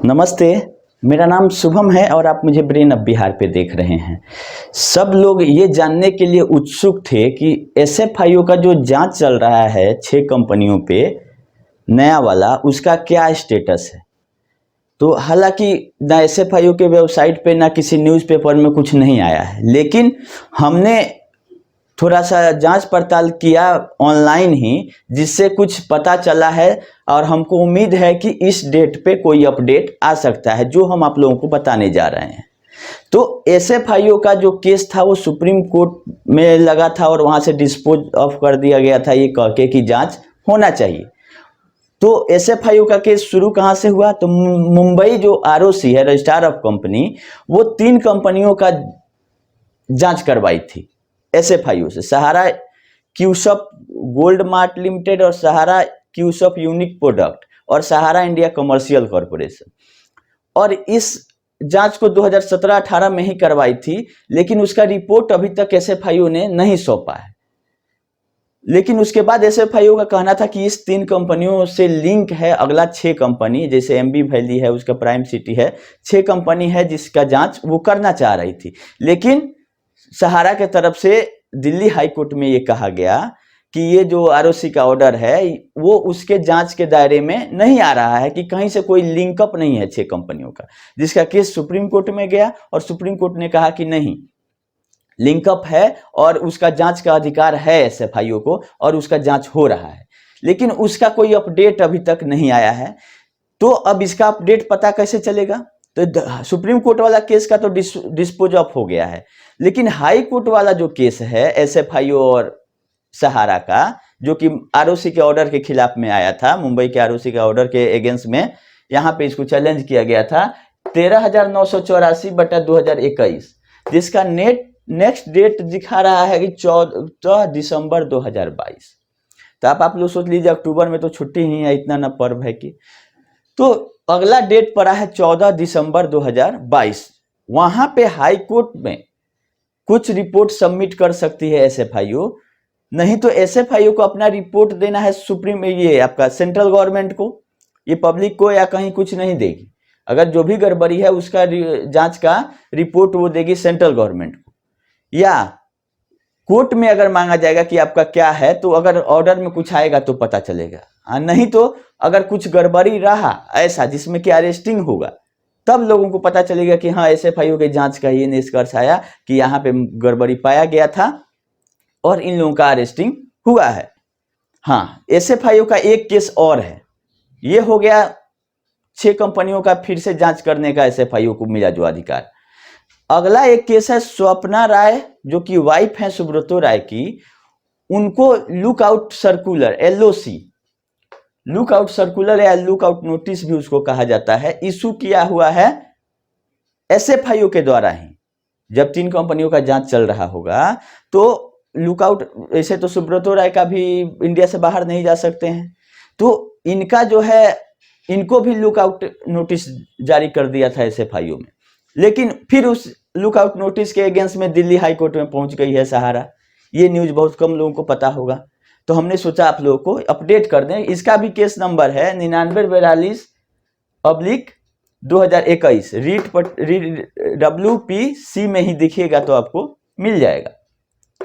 नमस्ते। मेरा नाम शुभम है और आप मुझे ब्रेन ऑफ बिहार पे देख रहे हैं। सब लोग ये जानने के लिए उत्सुक थे कि एसएफआईओ का जो जांच चल रहा है 6 कंपनियों पे, नया वाला, उसका क्या स्टेटस है। तो हालांकि ना एसएफआईओ के वेबसाइट पे ना किसी न्यूज़पेपर में कुछ नहीं आया है, लेकिन हमने थोड़ा सा जांच पड़ताल किया ऑनलाइन ही, जिससे कुछ पता चला है और हमको उम्मीद है कि इस डेट पे कोई अपडेट आ सकता है, जो हम आप लोगों को बताने जा रहे हैं। तो एसएफआईओ का जो केस था वो सुप्रीम कोर्ट में लगा था और वहां से डिस्पोज ऑफ कर दिया गया था, ये कह के कि जांच होना चाहिए। तो एसएफआईओ का केस शुरू कहां से हुआ, तो मुंबई जो आरओसी है, रजिस्ट्रार ऑफ कंपनी, वो 3 कंपनियों का जांच करवाई थी एसएफआईओ से, सहारा क्यूसप गोल्ड मार्ट लिमिटेड और सहारा क्यूसप यूनिक प्रोडक्ट और सहारा इंडिया कमर्शियल कॉरपोरेशन। और इस जांच को 2017-18 में ही करवाई थी, लेकिन उसका रिपोर्ट अभी तक एसएफआईओ ने नहीं सौंपा है। लेकिन उसके बाद एसएफआईओ का कहना था कि इस 3 कंपनियों से लिंक है अगला 6 कंपनी, जैसे एमबी वैली है, उसका प्राइम सिटी है, 6 कंपनी है जिसका जांच वो करना चाह रही थी। लेकिन सहारा के तरफ से दिल्ली हाई कोर्ट में ये कहा गया कि ये जो आरओसी का ऑर्डर है वो उसके जांच के दायरे में नहीं आ रहा है, कि कहीं से कोई लिंकअप नहीं है 6 कंपनियों का, जिसका केस सुप्रीम कोर्ट में गया और सुप्रीम कोर्ट ने कहा कि नहीं, लिंकअप है और उसका जांच का अधिकार है एसएफआईओ को और उसका जांच हो रहा है। लेकिन उसका कोई अपडेट अभी तक नहीं आया है। तो अब इसका अपडेट पता कैसे चलेगा। तो सुप्रीम कोर्ट वाला केस का तो डिस्पोज ऑफ हो गया है, लेकिन हाई कोर्ट वाला जो केस है एसएफआईओ और सहारा का, जो कि आरओसी के ऑर्डर के खिलाफ में आया था, मुंबई के आरओसी के ऑर्डर के अगेंस्ट में यहाँ पे इसको चैलेंज किया गया था 13,984/2021, जिसका नेक्स्ट डेट दिखा रहा है कि 14 दिसंबर 2022। तो आप लोग सोच लीजिए, अक्टूबर में तो छुट्टी ही है, इतना ना पर्व है कि, तो अगला डेट पड़ा है 14 दिसंबर 2022। वहां पे हाई कोर्ट में कुछ रिपोर्ट सबमिट कर सकती है एसएफआईओ, नहीं तो एसएफआईओ को अपना रिपोर्ट देना है सुप्रीम, ये आपका सेंट्रल गवर्नमेंट को, ये पब्लिक को या कहीं कुछ नहीं देगी। अगर जो भी गड़बड़ी है उसका जांच का रिपोर्ट वो देगी सेंट्रल गवर्नमेंट को, या कोर्ट में अगर मांगा जाएगा कि आपका क्या है, तो अगर ऑर्डर में कुछ आएगा तो पता चलेगा। नहीं तो अगर कुछ गड़बड़ी रहा ऐसा जिसमें कि अरेस्टिंग होगा, तब लोगों को पता चलेगा कि हाँ, एसएफआईओ के जांच का ये निष्कर्ष आया कि यहाँ पे गड़बड़ी पाया गया था और इन लोगों का अरेस्टिंग हुआ है। हाँ, एसएफआईओ का एक केस और है, ये हो गया 6 कंपनियों का फिर से जांच करने का एसएफआईओ को मिला जो अधिकार। अगला एक केस है स्वप्ना राय, जो कि वाइफ है सुब्रतो राय की, उनको lookout circular LOC, lookout circular या लुकआउट नोटिस भी उसको कहा जाता है, इशू किया हुआ है एसएफआईओ के द्वारा ही। जब 3 कंपनियों का जांच चल रहा होगा तो लुकआउट, ऐसे तो सुब्रतो राय का भी इंडिया से बाहर नहीं जा सकते हैं, तो इनका जो है, इनको भी लुकआउट नोटिस जारी कर दिया था एसएफआईओ में। लेकिन फिर उस लुकआउट नोटिस के अगेंस्ट में दिल्ली हाई कोर्ट में पहुंच गई है सहारा। ये न्यूज बहुत कम लोगों को पता होगा, तो हमने सोचा आप लोगों को अपडेट कर दें। इसका भी केस नंबर है 9942/2021, रीट WPC में ही दिखिएगा तो आपको मिल जाएगा,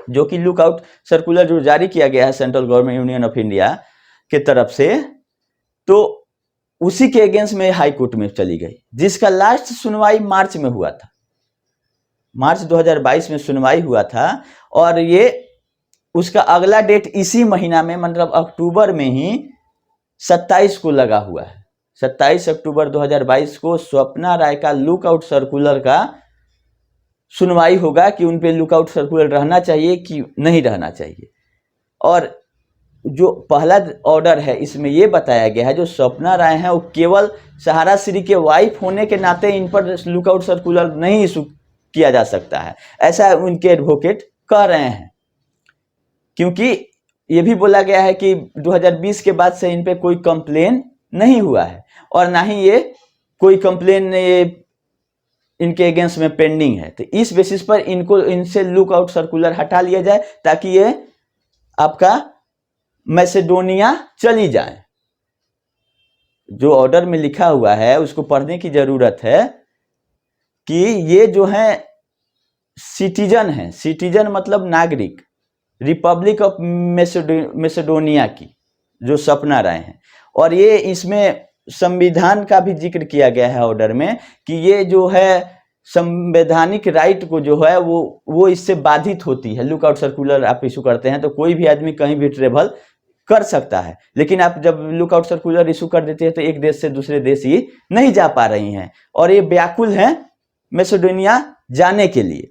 जो कि लुकआउट सर्कुलर जो जारी किया गया है central government union of India के तरफ से, तो उसी के अगेंस्ट में हाई कोर्ट में चली गई, जिसका लास्ट सुनवाई मार्च में हुआ था। मार्च 2022 में सुनवाई हुआ था और ये उसका अगला डेट इसी महीना में, मतलब अक्टूबर में ही 27 को लगा हुआ है। 27 अक्टूबर 2022 को स्वप्ना राय का लुकआउट सर्कुलर का सुनवाई होगा कि उन पे लुकआउट सर्कुलर रहना चाहिए कि नहीं रहना चाहिए। और जो पहला ऑर्डर है इसमें यह बताया गया है, जो स्वप्ना राय है वो केवल सहारा श्री के वाइफ होने के नाते इन पर लुकआउट सर्कुलर नहीं इशू किया जा सकता है, ऐसा उनके एडवोकेट कह रहे हैं। क्योंकि ये भी बोला गया है कि 2020 के बाद से इन पे कोई कंप्लेन नहीं हुआ है और ना ही ये कोई कंप्लेन इनके अगेंस्ट में पेंडिंग है। तो इस बेसिस पर इनको, इनसे लुकआउट सर्कुलर हटा लिया जाए ताकि ये आपका मैसेडोनिया चली जाए। जो ऑर्डर में लिखा हुआ है उसको पढ़ने की जरूरत है कि ये जो है सिटीजन है, सिटीजन मतलब नागरिक, रिपब्लिक ऑफ मैसेडोनिया की जो सपना राय हैं। और ये इसमें संविधान का भी जिक्र किया गया है ऑर्डर में कि ये जो है संवैधानिक राइट को जो है वो इससे बाधित होती है। लुकआउट सर्कुलर आप इशू करते हैं तो कोई भी आदमी कहीं भी ट्रेवल कर सकता है, लेकिन आप जब लुकआउट सर्कुलर इशू कर देते हैं तो एक देश से दूसरे देश ही नहीं जा पा रही हैं और ये व्याकुल हैं मैसेडोनिया जाने के लिए।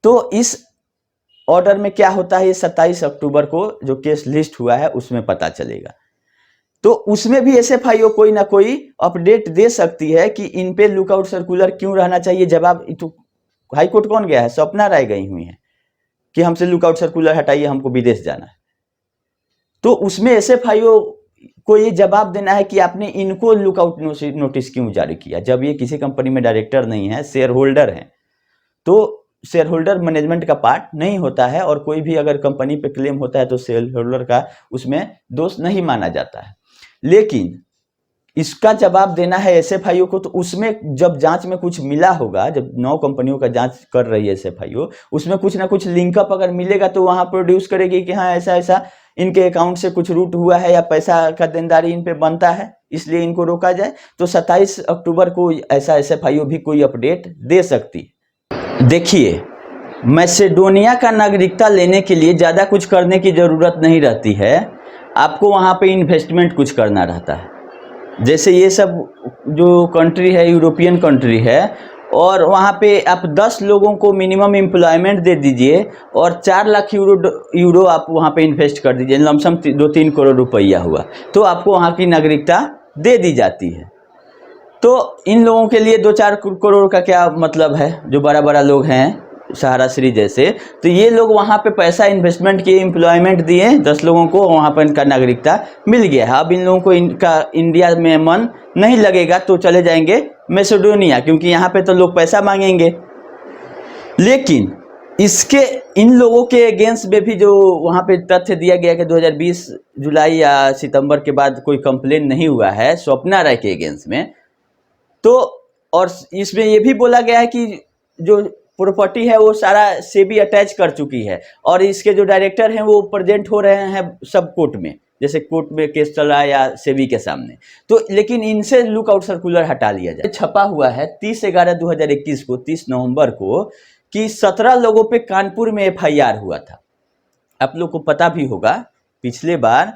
तो इस ऑर्डर में क्या होता है ये 27 अक्टूबर को जो केस लिस्ट हुआ है उसमें पता चलेगा। तो उसमें भी एसएफआईओ कोई ना कोई अपडेट दे सकती है कि इन पे लुकआउट सर्कुलर क्यों रहना चाहिए। जवाब तो हाई कोर्ट कौन गया है, सपना राय गई हुई है कि हमसे लुकआउट सर्कुलर हटाइए, हमको विदेश जाना है। तो उसमें एसएफआईओ को ये जवाब देना है कि आपने इनको लुकआउट नोटिस क्यों जारी किया, जब ये किसी कंपनी में डायरेक्टर नहीं है, शेयर होल्डर है। तो शेयर होल्डर मैनेजमेंट का पार्ट नहीं होता है और कोई भी अगर कंपनी पे क्लेम होता है तो शेयर होल्डर का उसमें दोष नहीं माना जाता है। लेकिन इसका जवाब देना है एसएफआईओ को। तो उसमें जब जांच में कुछ मिला होगा, जब 9 कंपनियों का जांच कर रही है एसएफआईओ, उसमें कुछ ना कुछ लिंकअप अगर मिलेगा तो वहां प्रोड्यूस करेगी कि हाँ ऐसा ऐसा इनके अकाउंट से कुछ रूट हुआ है या पैसा का देनदारी इन पे बनता है, इसलिए इनको रोका जाए। तो 27 अक्टूबर को ऐसा एसएफआईओ भी कोई अपडेट दे सकती है। देखिए, मैसेडोनिया का नागरिकता लेने के लिए ज़्यादा कुछ करने की ज़रूरत नहीं रहती है, आपको वहाँ पे इन्वेस्टमेंट कुछ करना रहता है। जैसे ये सब जो कंट्री है यूरोपियन कंट्री है और वहाँ पे आप 10 लोगों को मिनिमम एम्प्लॉयमेंट दे दीजिए और 4 लाख यूरो आप वहाँ पे इन्वेस्ट कर दीजिए, लमसम 2-3 करोड़ रुपया हुआ, तो आपको वहाँ की नागरिकता दे दी जाती है। तो इन लोगों के लिए 2-4 करोड़ का क्या मतलब है, जो बड़ा बड़ा लोग हैं सहारा श्री जैसे, तो ये लोग वहाँ पे पैसा इन्वेस्टमेंट किए, एम्प्लॉयमेंट दिए 10 लोगों को, वहाँ पर इनका नागरिकता मिल गया है। अब इन लोगों को इनका इंडिया में मन नहीं लगेगा तो चले जाएंगे मैसेडोनिया, क्योंकि यहाँ पे तो लोग पैसा मांगेंगे। लेकिन इसके इन लोगों के अगेंस्ट में भी जो वहाँ पे तथ्य दिया गया कि 2020 जुलाई या सितंबर के बाद कोई कंप्लेन नहीं हुआ है स्वप्ना राय के अगेंस्ट में, तो और इसमें ये भी बोला गया है कि जो प्रॉपर्टी है वो सारा सेबी अटैच कर चुकी है और इसके जो डायरेक्टर हैं वो प्रेजेंट हो रहे हैं सब कोर्ट में, जैसे कोर्ट में केस चल रहा है या सेबी के सामने। तो लेकिन इनसे लुकआउट सर्कुलर हटा लिया जाए। छपा हुआ है 30/11/2021 को, 30 नवंबर को, कि 17 लोगों पे कानपुर में एफआईआर हुआ था। आप लोग को पता भी होगा पिछले बार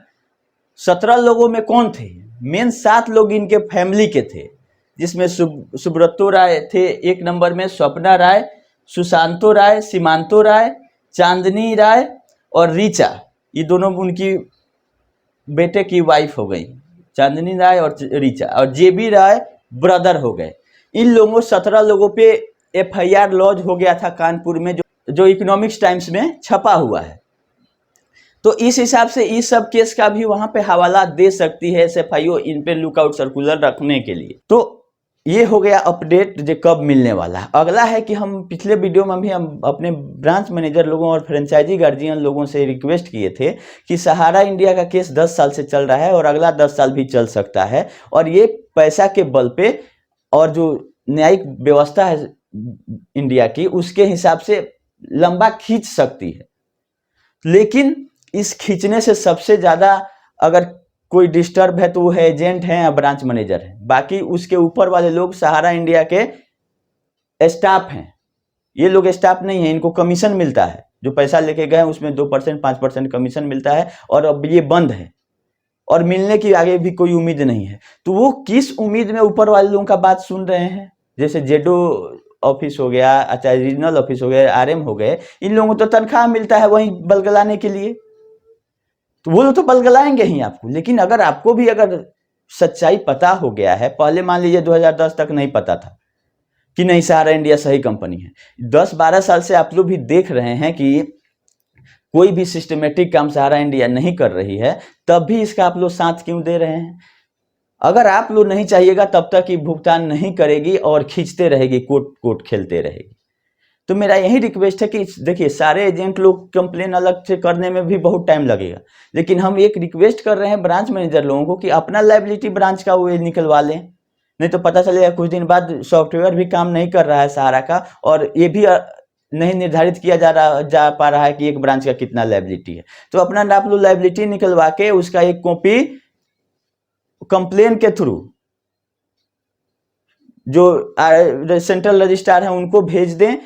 17 लोगों में कौन थे, मेन 7 लोग इनके फैमिली के थे, जिसमें सुब्रतो राय थे 1 नंबर में, स्वप्ना राय, सुशांतो राय, सीमांतो राय, चांदनी राय और रीचा, ये दोनों उनकी बेटे की वाइफ हो गई, चांदनी राय और रीचा, और जेबी राय ब्रदर हो गए। इन लोगों 17 लोगों पे एफआईआर लॉन्च हो गया था कानपुर में, जो इकोनॉमिक्स टाइम्स में छपा हुआ है। तो इस हिसाब से इस सब केस का भी वहां पे हवाला दे सकती है एसएफआईओ इन पे लुकआउट सर्कुलर रखने के लिए। तो ये हो गया अपडेट जो कब मिलने वाला है। अगला है कि हम पिछले वीडियो में भी हम अपने ब्रांच मैनेजर लोगों और फ्रेंचाइजी गार्जियन लोगों से रिक्वेस्ट किए थे कि सहारा इंडिया का केस 10 साल से चल रहा है और अगला 10 साल भी चल सकता है, और ये पैसा के बल पे और जो न्यायिक व्यवस्था है इंडिया की उसके हिसाब से लंबा खींच सकती है। लेकिन इस खींचने से सबसे ज़्यादा अगर कोई डिस्टर्ब है तो वो है एजेंट हैं या ब्रांच मैनेजर है, बाकी उसके ऊपर वाले लोग सहारा इंडिया के स्टाफ हैं। ये लोग स्टाफ नहीं है, इनको कमीशन मिलता है, जो पैसा लेके गए उसमें 2% 5% कमीशन मिलता है, और अब ये बंद है और मिलने की आगे भी कोई उम्मीद नहीं है। तो वो किस उम्मीद में ऊपर वाले लोगों का बात सुन रहे हैं, जैसे जेडो ऑफिस हो गया, अच्छा रीजनल ऑफिस हो गया, आरएम हो गए, इन लोगों को तो तनख्वाह मिलता है वहीं बलगलाने के लिए, तो वो तो बलगलाएंगे ही आपको। लेकिन अगर आपको भी अगर सच्चाई पता हो गया है, पहले मान लीजिए 2010 तक नहीं पता था कि नहीं सहारा इंडिया सही कंपनी है, 10-12 साल से आप लोग भी देख रहे हैं कि कोई भी सिस्टमेटिक काम सहारा इंडिया नहीं कर रही है, तब भी इसका आप लोग साथ क्यों दे रहे हैं? अगर आप लोग नहीं चाहिएगा तब तक ये भुगतान नहीं करेगी और खींचते रहेगी, कोर्ट कोर्ट खेलते रहेगी। तो मेरा यही रिक्वेस्ट है कि देखिए सारे एजेंट लोग कंप्लेन अलग से करने में भी बहुत टाइम लगेगा, लेकिन हम एक रिक्वेस्ट कर रहे हैं ब्रांच मैनेजर लोगों को कि अपना लायबिलिटी ब्रांच का वो निकलवा लें, नहीं तो पता चलेगा कुछ दिन बाद सॉफ्टवेयर भी काम नहीं कर रहा है सहारा का, और ये भी नहीं निर्धारित किया जा पा रहा है कि एक ब्रांच का कितना लायबिलिटी है। तो अपना आप लोग लायबिलिटी निकलवा के उसका एक कॉपी कंप्लेन के थ्रू जो सेंट्रल रजिस्ट्रार है उनको भेज दें,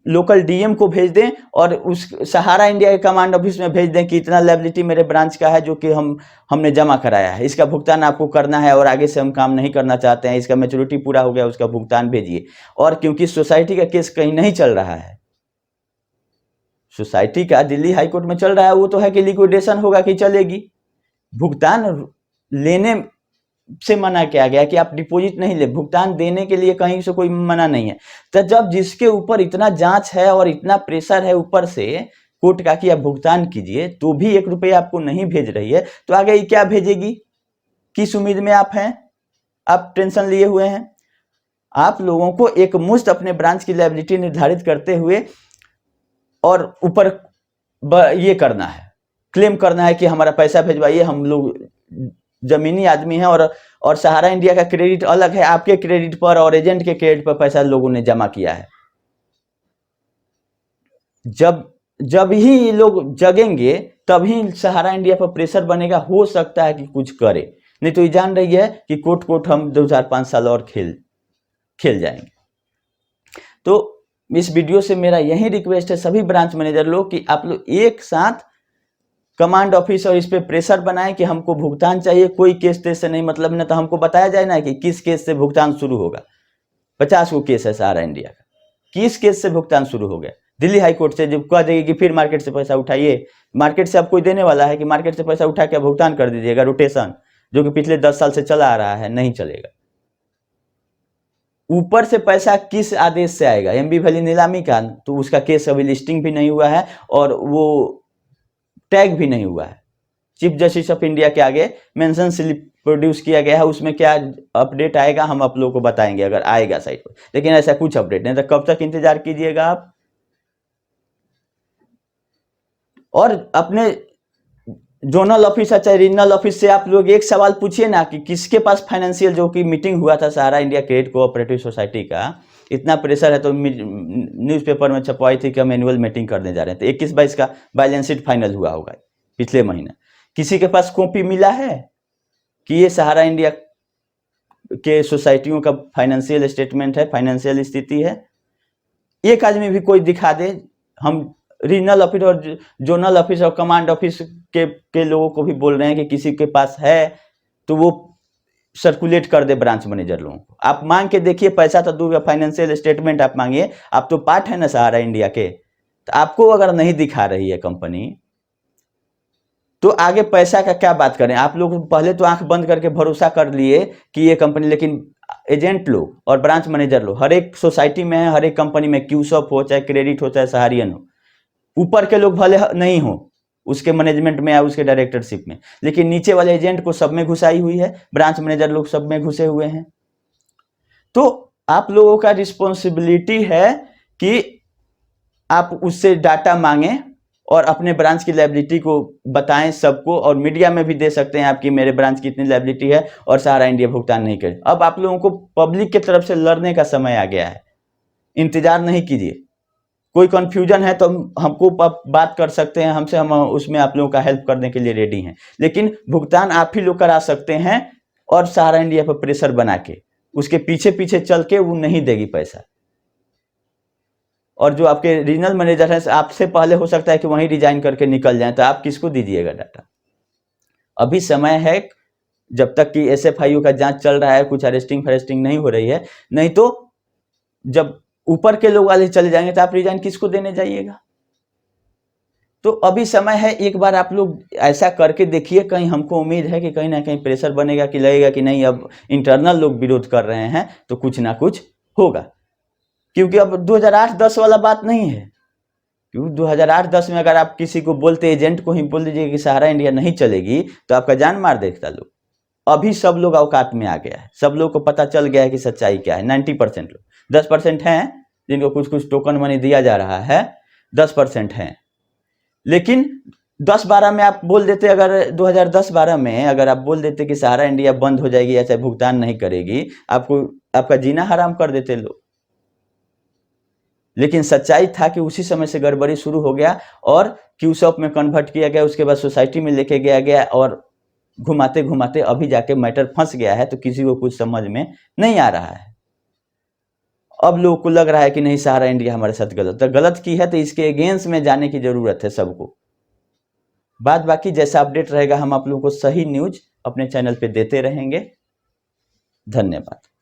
लोकल डीएम को भेज दें, और उस सहारा इंडिया के कमांड ऑफिस में भेज दें कि इतना लायबिलिटी मेरे ब्रांच का है जो कि हमने जमा कराया है, इसका भुगतान आपको करना है और आगे से हम काम नहीं करना चाहते हैं, इसका मैच्योरिटी पूरा हो गया, उसका भुगतान भेजिए। और क्योंकि सोसाइटी का केस कहीं नहीं चल रहा है, सोसाइटी का दिल्ली हाईकोर्ट में चल रहा है, वो तो है कि लिक्विडेशन होगा कि चलेगी, भुगतान लेने से मना किया गया कि आप डिपॉजिट नहीं ले, भुगतान देने के लिए कहीं से कोई मना नहीं है। तो जब जिसके ऊपर इतना जांच है और इतना प्रेशर है ऊपर से कोर्ट का कि आप भुगतान कीजिए, तो भी 1 रुपया आपको नहीं भेज रही है, तो आगे ये क्या भेजेगी? किस उम्मीद में आप हैं? आप टेंशन लिए हुए हैं। आप लोगों को एक मुश्त अपने ब्रांच की लायबिलिटी निर्धारित करते हुए और ऊपर ये करना है, क्लेम करना है कि हमारा पैसा भेजवाइए, हम लोग जमीनी आदमी हैं, और सहारा इंडिया का क्रेडिट अलग है, आपके क्रेडिट पर और एजेंट के क्रेडिट पर पैसा लोगों ने जमा किया है। जब ही लोग जगेंगे तभी सहारा इंडिया पर प्रेशर बनेगा, हो सकता है कि कुछ करे, नहीं तो ये जान रही है कि कोर्ट हम 2-4-5 साल और खेल जाएंगे। तो इस वीडियो से मेरा यही रिक्वेस्ट है सभी ब्रांच मैनेजर लोग कि आप लोग एक साथ कमांड ऑफिस और इस पे प्रेशर बनाएं कि हमको भुगतान चाहिए, कोई केस तेज से नहीं मतलब, न तो हमको बताया जाए ना कि किस केस से भुगतान शुरू होगा। 50 को केस है सहारा इंडिया का, किस केस से भुगतान शुरू हो गया? दिल्ली हाईकोर्ट से, जब कह देगी कि फिर मार्केट से पैसा उठाइए, मार्केट से अब कोई देने वाला है कि मार्केट से पैसा उठा के भुगतान कर दीजिएगा, रोटेशन जो कि पिछले 10 साल से चला आ रहा है, नहीं चलेगा। ऊपर से पैसा किस आदेश से आएगा? एमबी वैली नीलामी का, तो उसका केस अभी लिस्टिंग भी नहीं हुआ है और वो टैग भी नहीं हुआ है। चीफ जस्टिस ऑफ इंडिया के आगे मेंशन स्लिप प्रोड्यूस किया गया है, उसमें क्या अपडेट आएगा हम आप लोगों को बताएंगे अगर आएगा साइट पर, लेकिन ऐसा कुछ अपडेट नहीं, तो कब तक इंतजार कीजिएगा आप। और अपने जोनल ऑफिस चाहे रीजनल ऑफिस से आप लोग एक सवाल पूछिए ना कि किसके पास फाइनेंशियल, जो कि मीटिंग हुआ था सहारा इंडिया क्रेडिट कोऑपरेटिव सोसाइटी का, इतना प्रेशर है तो न्यूज़पेपर में छपवाई थी कि हम एनुअल मीटिंग करने जा रहे हैं, तो 21-22 का बैलेंस शीट फाइनल हुआ होगा पिछले महीने। किसी के पास कॉपी मिला है कि ये सहारा इंडिया के सोसाइटियों का फाइनेंशियल स्टेटमेंट है, फाइनेंशियल स्थिति है? एक आदमी भी कोई दिखा दे। हम रीजनल ऑफिस और जोनल ऑफिस और कमांड ऑफिस के लोगों को भी बोल रहे हैं कि किसी के पास है तो वो सर्कुलेट कर दे ब्रांच मैनेजर लोगों को। आप मांग के देखिए, पैसा तो दूर, फाइनेंशियल स्टेटमेंट आप मांगिए, आप तो पार्ट है ना सहारा इंडिया के, तो आपको अगर नहीं दिखा रही है कंपनी तो आगे पैसा का क्या बात करें? आप लोग पहले तो आंख बंद करके भरोसा कर लिए कि ये कंपनी, लेकिन एजेंट लोग और ब्रांच मैनेजर लोग हर एक सोसाइटी में है, हर एक कंपनी में, क्यूसॉप हो चाहे क्रेडिट हो चाहे सहारियन हो, ऊपर के लोग भले नहीं हो उसके मैनेजमेंट में या उसके डायरेक्टरशिप में, लेकिन नीचे वाले एजेंट को सब में घुसाई हुई है, ब्रांच मैनेजर लोग सब में घुसे हुए हैं। तो आप लोगों का रिस्पॉन्सिबिलिटी है कि आप उससे डाटा मांगें और अपने ब्रांच की लायबिलिटी को बताएं सबको, और मीडिया में भी दे सकते हैं आपकी मेरे ब्रांच की इतनी लायबिलिटी है और सहारा इंडिया भुगतान नहीं करे। अब आप लोगों को पब्लिक की तरफ से लड़ने का समय आ गया है, इंतजार नहीं कीजिए। कोई कंफ्यूजन है तो हमको बात कर सकते हैं हमसे, हम उसमें आप लोगों का हेल्प करने के लिए रेडी हैं, लेकिन भुगतान आप ही लोग करा सकते हैं, और सहारा इंडिया पर प्रेशर बना के उसके पीछे पीछे चल के वो नहीं देगी पैसा। और जो आपके रीजनल मैनेजर हैं आपसे पहले हो सकता है कि वहीं रिजाइन करके निकल जाएं, तो आप किसको दीजिएगा डाटा? अभी समय है, जब तक कि एसएफआईओ का जांच चल रहा है, कुछ अरेस्टिंग फरेस्टिंग नहीं हो रही है, नहीं तो जब ऊपर के लोग वाले चले जाएंगे तो आप रिजाइन किसको देने जाइएगा? तो अभी समय है, एक बार आप लोग ऐसा करके देखिए। कहीं हमको उम्मीद है कि कहीं ना कहीं प्रेशर बनेगा कि लगेगा कि नहीं अब इंटरनल लोग विरोध कर रहे हैं तो कुछ ना कुछ होगा, क्योंकि अब 2008-10 वाला बात नहीं है। क्योंकि 2008-10 में अगर आप किसी को बोलते, एजेंट को ही बोल दीजिए कि सहारा इंडिया नहीं चलेगी, तो आपका जान मार देता लोग। अभी सब लोग औकात में आ गया है, सब लोग को पता चल गया है कि सच्चाई क्या है। 90% लोग, 10% हैं जिनको कुछ कुछ टोकन मनी दिया जा रहा है 10% हैं। लेकिन 10-12 में आप बोल देते, अगर 2010-12 में अगर आप बोल देते कि सहारा इंडिया बंद हो जाएगी या चाहे भुगतान नहीं करेगी, आपका जीना हराम कर देते लोग। लेकिन सच्चाई था कि उसी समय से गड़बड़ी शुरू हो गया और क्यूशॉप में कन्वर्ट किया गया, उसके बाद सोसाइटी में लेके गया और घुमाते घुमाते अभी जाके मैटर फंस गया है, तो किसी को कुछ समझ में नहीं आ रहा है। अब लोगों को लग रहा है कि नहीं, सहारा इंडिया हमारे साथ गलत की है, तो इसके अगेंस्ट में जाने की जरूरत है सबको। बाद बाकी जैसा अपडेट रहेगा हम आप लोगों को सही न्यूज अपने चैनल पे देते रहेंगे। धन्यवाद।